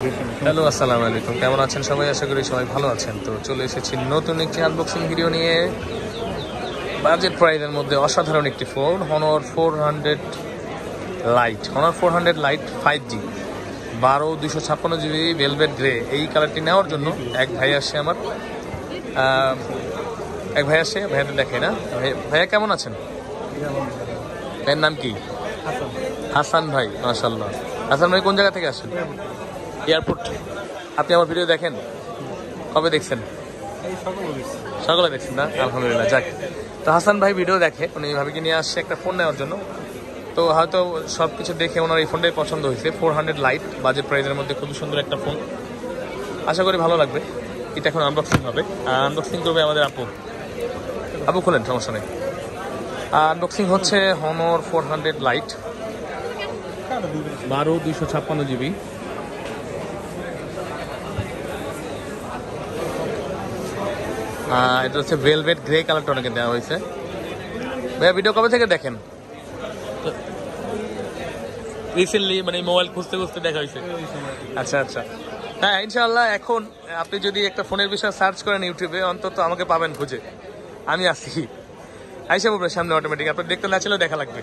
Hello, আসসালামু আলাইকুম। কেমন আছেন সবাই? আশা করি সবাই ভালো আছেন। তো চলে এসেছি নতুন একটি আনবক্সিং ভিডিও নিয়ে। বাজেট প্রাইসের মধ্যে অসাধারণ একটি phone, Honor 400 light. Honor 400 light 5G 12/256 GB velvet grey. এই কালারটি নেওয়ার জন্য এক ভাই আসছে আমার, ভাইয়াটা দেখে না। ভাইয়া কেমন আছেন? ভাইয়ের নাম কি? হাসান ভাই, মাশাআল্লাহ। হাসান ভাই কোন জায়গা থেকে আসছেন? এয়ারপোর্ট। আপনি আমার ভিডিও দেখেন? কবে দেখছেন? সকালে দেখছেন না? আলহামদুলিল্লাহ, যাক। তো হাসান ভাই ভিডিও দেখে, উনি ভাবিকে নিয়ে আসছে একটা ফোন নেওয়ার জন্য। তো হয়তো সব কিছু দেখে ওনার এই ফোনটাই পছন্দ হয়েছে। 400 লাইট বাজেট প্রাইসের মধ্যে খুবই সুন্দর একটা ফোন, আশা করি ভালো লাগবে। এটা এখন আনবক্সিং হবে, আনবক্সিং করবে আমাদের আপু। আপু খোলেন, সমস্যা নেই। আনবক্সিং হচ্ছে হনর 400 লাইট 12/256 GB। এটা হচ্ছে ভেলভেট গ্রে কালারটা অনেকে দেওয়া হয়েছে। ভাইয়া ভিডিও কবে থেকে দেখেন? রিসেন্টলি, মানে মোবাইল খুঁজতে খুঁজতে দেখা হয়েছে। আচ্ছা আচ্ছা, হ্যাঁ ইনশাআল্লাহ। এখন আপনি যদি একটা ফোনের বিষয়ে সার্চ করেন ইউটিউবে, অন্তত আমাকে পাবেন খুঁজে। আমি আছি, আইসা বলবেন সামনে অটোমেটিক। আপনি দেখতে না চাইলেও দেখা লাগবে।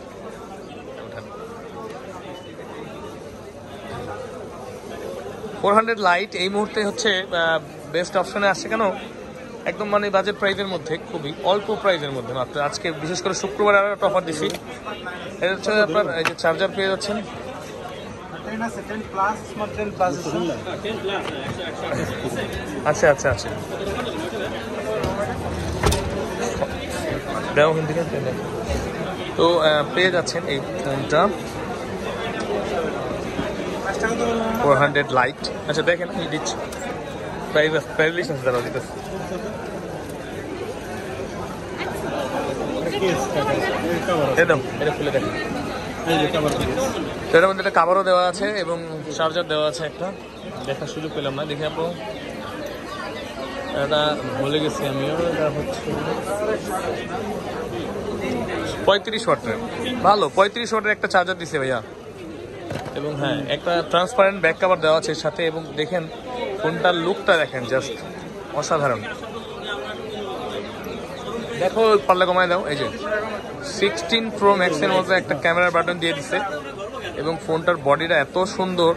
400 লাইট এই মুহূর্তে হচ্ছে বেস্ট অপশনে আসছে। কেন? একদম মানে বাজেট প্রাইসের মধ্যে, খুবই অল্প প্রাইসের মধ্যে মাত্র। আজকে বিশেষ করে শুক্রবার আর একটা অফার দিচ্ছি। এটা হচ্ছে আপনার এই যে চার্জার পেয়ে যাচ্ছেন। আচ্ছা আচ্ছা আচ্ছা, তো পেয়ে যাচ্ছেন এই ফোনটা 400 লাইট। আচ্ছা দেখেন, আমি দিচ্ছি প্রাইস লিস্ট আছে, তারা দিতেছে। এটা খুলে দেখেন। এটার মধ্যে একটা কাভারও দেওয়া আছে এবং চার্জার দেওয়া আছে একটা। দেখার সুযোগ পেলাম না, দেখে আপু এটা ভুলে গেছি আমিও। এটা হচ্ছে 35 ওয়াটের, ভালো 35 ওয়াটের একটা চার্জার দিছে ভাইয়া। এবং হ্যাঁ, একটা ট্রান্সপারেন্ট ব্যাক কভার দেওয়া আছে এর সাথে। এবং দেখেন ফোনটার লুকটা দেখেন, জাস্ট অসাধারণ। দেখো, পাল্লা কমায় দাও। এই যে 16 Pro Max এর মধ্যে একটা ক্যামেরার বাটন দিয়ে দিচ্ছে এবং ফোনটার বডিটা এত সুন্দর,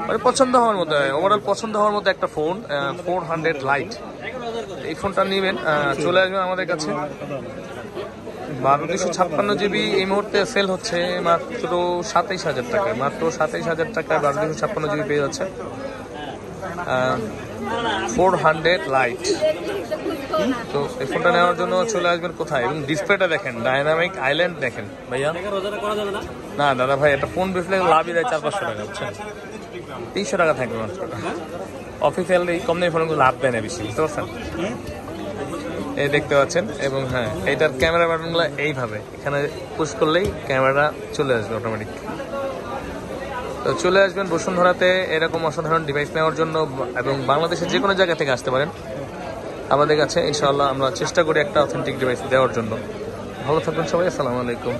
মানে পছন্দ হওয়ার মতো, ওভারঅল পছন্দ হওয়ার মতো একটা ফোন। 400 লাইট এই ফোনটা নেবেন, চলে আসবেন আমাদের কাছে। 12/256 GB এই মুহূর্তে সেল হচ্ছে মাত্র 27,000 টাকায়। মাত্র 27,000 টাকায় 12/256 GB পেয়ে যাচ্ছে 400 লাইট। তো এই ফোনটা নেওয়ার জন্য চলে আসবেন কোথায়? এবং ডিসপ্লেটা দেখেন, ডাইনামিক আইল্যান্ড দেখেন ভাইয়া। না দাদা ভাই, একটা ফোন বেচলে লাভই দেয় 400-500 টাকা, বুঝছেন? 300 টাকা থাকবে মাত্র। অফিসিয়াল এই কম দামি ফোনগুলো লাভ দেয় না বেশি, বুঝতে পারছেন? এই দেখতে পাচ্ছেন। এবং হ্যাঁ, এইটার ক্যামেরা বাটনগুলো এইভাবে এখানে পুশ করলেই ক্যামেরা চলে আসবে অটোমেটিক। তো চলে আসবেন বসুন্ধরাতে এরকম অসাধারণ ডিভাইস নেওয়ার জন্য, এবং বাংলাদেশের যে কোনো জায়গা থেকে আসতে পারেন আমাদের কাছে। ইনশাআল্লাহ আমরা চেষ্টা করি একটা অথেন্টিক ডিভাইস দেওয়ার জন্য। ভালো থাকবেন সবাই, আসসালামু আলাইকুম।